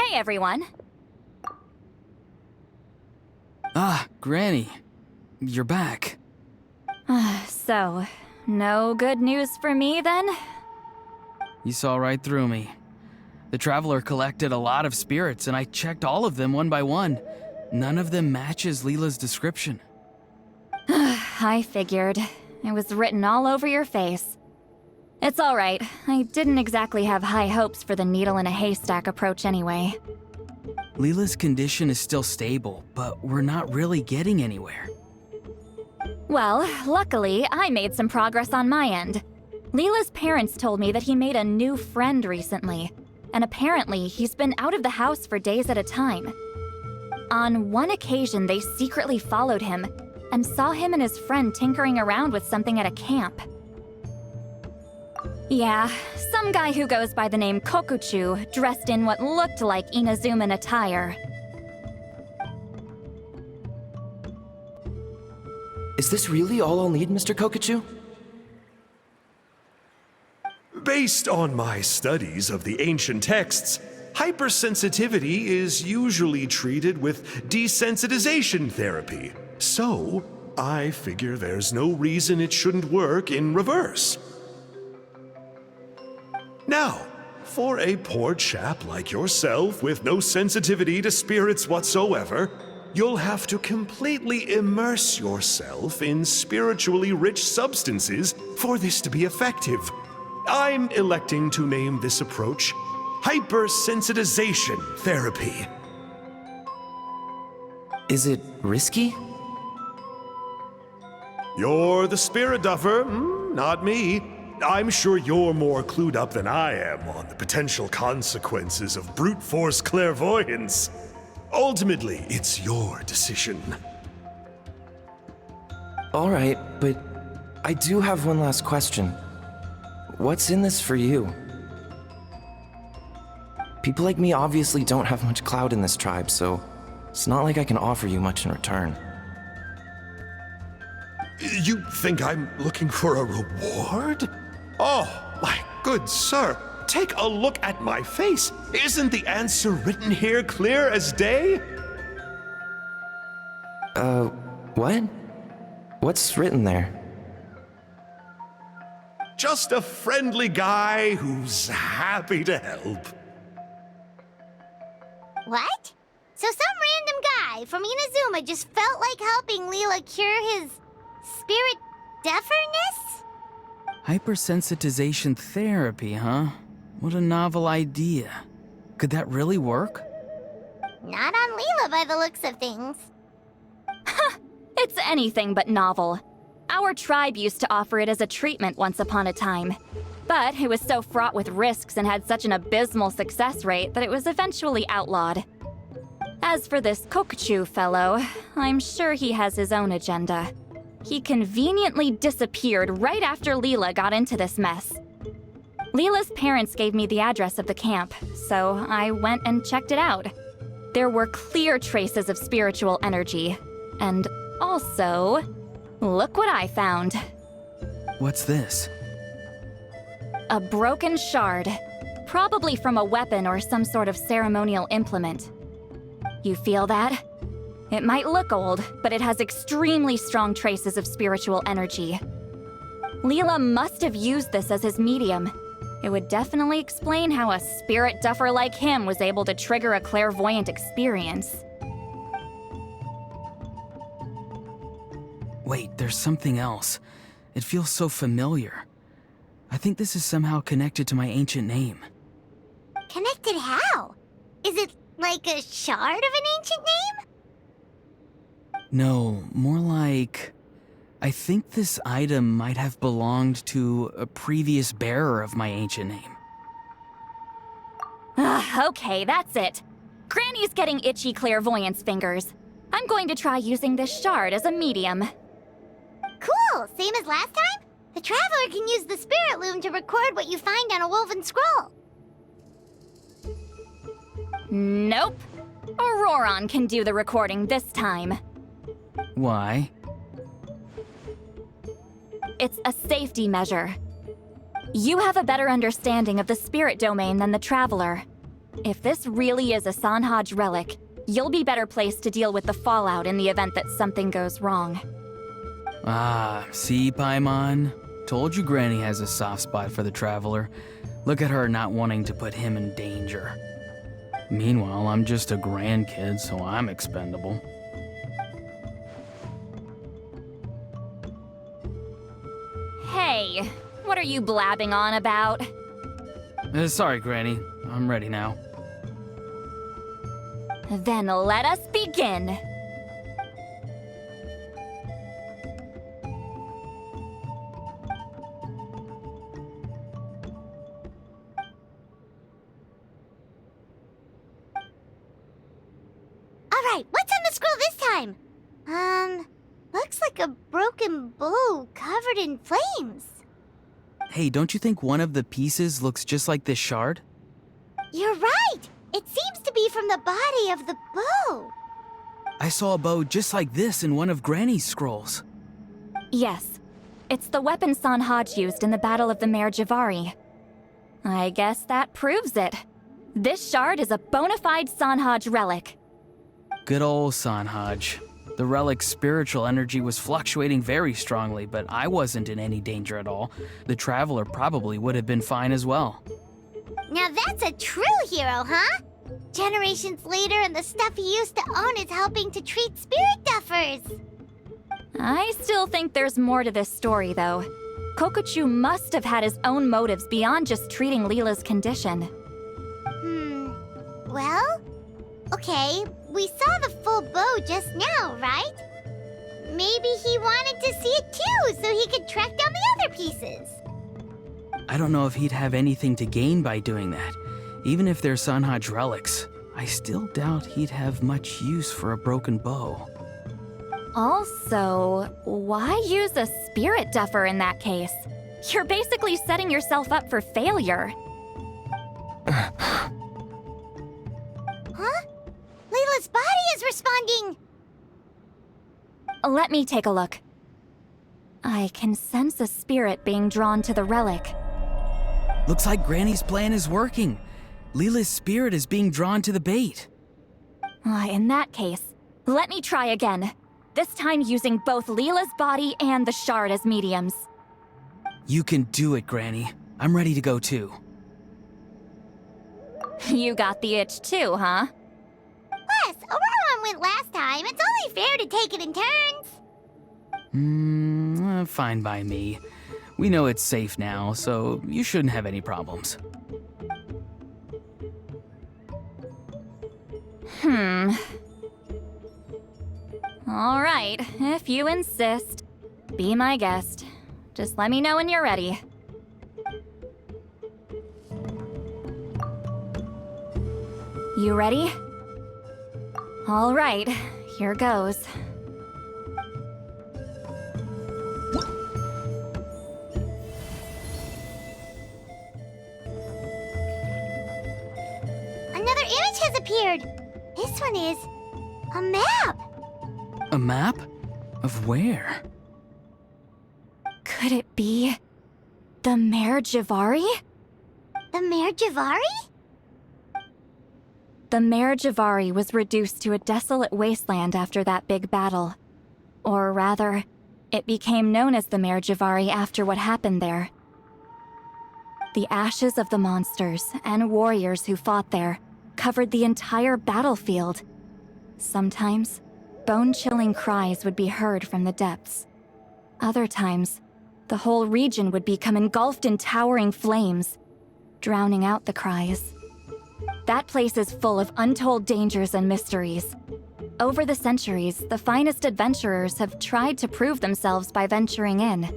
Hey, everyone. Ah, Granny. You're back. So, no good news for me, then? You saw right through me. The Traveler collected a lot of spirits, and I checked all of them one by one. None of them matches Leyla's description. I figured. It was written all over your face. It's alright. I didn't exactly have high hopes for the needle-in-a-haystack approach anyway. Leyla's condition is still stable, but we're not really getting anywhere. Well, luckily, I made some progress on my end. Leyla's parents told me that he made a new friend recently, and apparently he's been out of the house for days at a time. On one occasion, they secretly followed him and saw him and his friend tinkering around with something at a camp. Yeah, some guy who goes by the name Kokuchu, dressed in what looked like Inazuman attire. Is this really all I'll need, Mr. Kokuchu? Based on my studies of the ancient texts, hypersensitivity is usually treated with desensitization therapy. So, I figure there's no reason it shouldn't work in reverse. Now, for a poor chap like yourself with no sensitivity to spirits whatsoever, you'll have to completely immerse yourself in spiritually rich substances for this to be effective. I'm electing to name this approach hypersensitization therapy. Is it risky? You're the spirit duffer, not me. I'm sure you're more clued up than I am on the potential consequences of brute force clairvoyance. Ultimately, it's your decision. All right, but I do have one last question. What's in this for you? People like me obviously don't have much clout in this tribe, so it's not like I can offer you much in return. You think I'm looking for a reward? Oh, my good sir, take a look at my face. Isn't the answer written here clear as day? What? What's written there? Just a friendly guy who's happy to help. What? So some random guy from Inazuma just felt like helping Leyla cure his spirit deafness? Hypersensitization therapy, huh? What a novel idea. Could that really work? Not on Leyla by the looks of things. It's anything but novel. Our tribe used to offer it as a treatment once upon a time. But it was so fraught with risks and had such an abysmal success rate that it was eventually outlawed. As for this Kokuchu fellow, I'm sure he has his own agenda. He conveniently disappeared right after Leyla got into this mess. Leyla's parents gave me the address of the camp, so I went and checked it out. There were clear traces of spiritual energy. And also, look what I found. What's this? A broken shard. Probably from a weapon or some sort of ceremonial implement. You feel that? It might look old, but it has extremely strong traces of spiritual energy. Leyla must have used this as his medium. It would definitely explain how a spirit duffer like him was able to trigger a clairvoyant experience. Wait, there's something else. It feels so familiar. I think this is somehow connected to my ancient name. Connected how? Is it like a shard of an ancient name? No, more like... I think this item might have belonged to a previous bearer of my ancient name. Okay, that's it. Granny's getting itchy clairvoyance fingers. I'm going to try using this shard as a medium. Cool, same as last time? The Traveler can use the Spirit Loom to record what you find on a woven scroll. Nope. Auroron can do the recording this time. Why? It's a safety measure. You have a better understanding of the spirit domain than the Traveler. If this really is a Sanhaj relic, you'll be better placed to deal with the fallout in the event that something goes wrong. Ah, see, Paimon? Told you Granny has a soft spot for the Traveler. Look at her not wanting to put him in danger. Meanwhile, I'm just a grandkid, so I'm expendable. Hey, what are you blabbing on about? Sorry, Granny. I'm ready now. Then let us begin. Alright, what's on the scroll this time? Looks like a broken bow covered in flames. Hey, don't you think one of the pieces looks just like this shard? You're right! It seems to be from the body of the bow. I saw a bow just like this in one of Granny's scrolls. Yes, it's the weapon Sanhaj used in the Battle of the Mare Javari. I guess that proves it. This shard is a bona fide Sanhaj relic. Good old Sanhaj. The relic's spiritual energy was fluctuating very strongly, but I wasn't in any danger at all. The Traveler probably would have been fine as well. Now that's a true hero, huh? Generations later and the stuff he used to own is helping to treat spirit duffers. I still think there's more to this story, though. Kokochu must have had his own motives beyond just treating Leyla's condition. Well, okay, we saw the full bow just now, right? Maybe he wanted to see it too, so he could track down the other pieces. I don't know if he'd have anything to gain by doing that. Even if they're Sanhaj relics, I still doubt he'd have much use for a broken bow. Also, why use a spirit duffer in that case? You're basically setting yourself up for failure. Huh? Layla's body is responding! Let me take a look. I can sense a spirit being drawn to the relic. Looks like Granny's plan is working. Leela's spirit is being drawn to the bait. In that case, let me try again. This time using both Leela's body and the shard as mediums. You can do it, Granny. I'm ready to go too. You got the itch too, huh? Plus, Auroron went last time. It's only fair to take it in turns. Fine by me. We know it's safe now, so you shouldn't have any problems. All right, if you insist. Be my guest. Just let me know when you're ready. You ready? All right, here goes. Another image has appeared. This one is a map. A map? Of where? Could it be the Mare Javari? The Mare Javari? The Mare Javari was reduced to a desolate wasteland after that big battle. Or rather, it became known as the Mare Javari after what happened there. The ashes of the monsters and warriors who fought there covered the entire battlefield. Sometimes, bone-chilling cries would be heard from the depths. Other times, the whole region would become engulfed in towering flames, drowning out the cries. That place is full of untold dangers and mysteries. Over the centuries, the finest adventurers have tried to prove themselves by venturing in.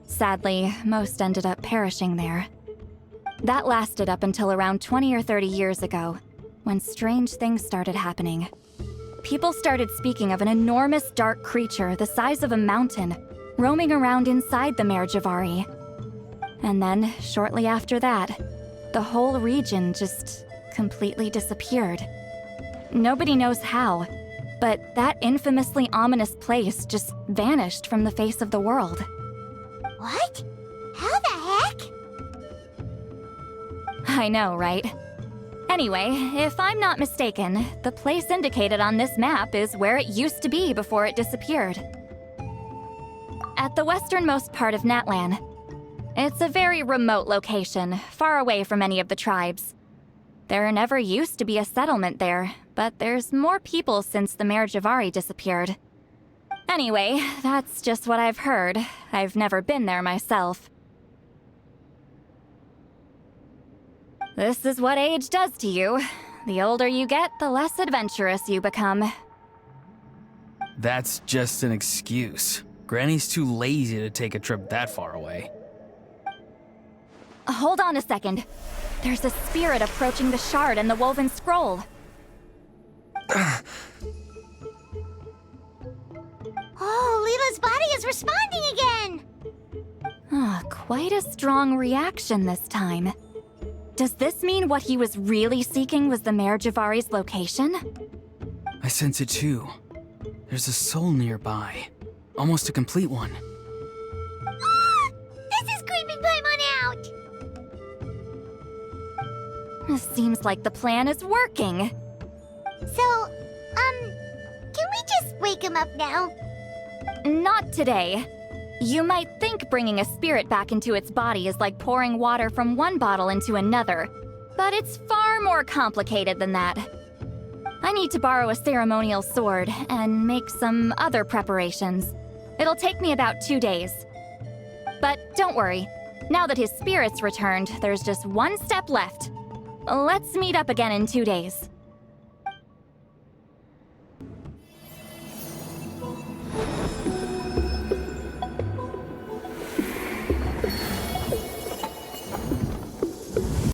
Sadly, most ended up perishing there. That lasted up until around 20 or 30 years ago, when strange things started happening. People started speaking of an enormous dark creature the size of a mountain, roaming around inside the Mare Javari. And then, shortly after that, the whole region just completely disappeared. Nobody knows how, but that infamously ominous place just vanished from the face of the world. What? How the heck? I know, right? Anyway, if I'm not mistaken, the place indicated on this map is where it used to be before it disappeared. At the westernmost part of Natlan. It's a very remote location, far away from any of the tribes. There never used to be a settlement there, but there's more people since the Mare Javari disappeared. Anyway, that's just what I've heard. I've never been there myself. This is what age does to you. The older you get, the less adventurous you become. That's just an excuse. Granny's too lazy to take a trip that far away. Hold on a second. There's a spirit approaching the shard and the woven scroll. Oh, Leyla's body is responding again! Quite a strong reaction this time. Does this mean what he was really seeking was the Mare Javari's location? I sense it too. There's a soul nearby. Almost a complete one. This is creeping Paimon out! Seems like the plan is working. So, can we just wake him up now? Not today. You might think bringing a spirit back into its body is like pouring water from one bottle into another, but it's far more complicated than that. I need to borrow a ceremonial sword and make some other preparations. It'll take me about 2 days. But don't worry, now that his spirit's returned, there's just one step left. Let's meet up again in 2 days.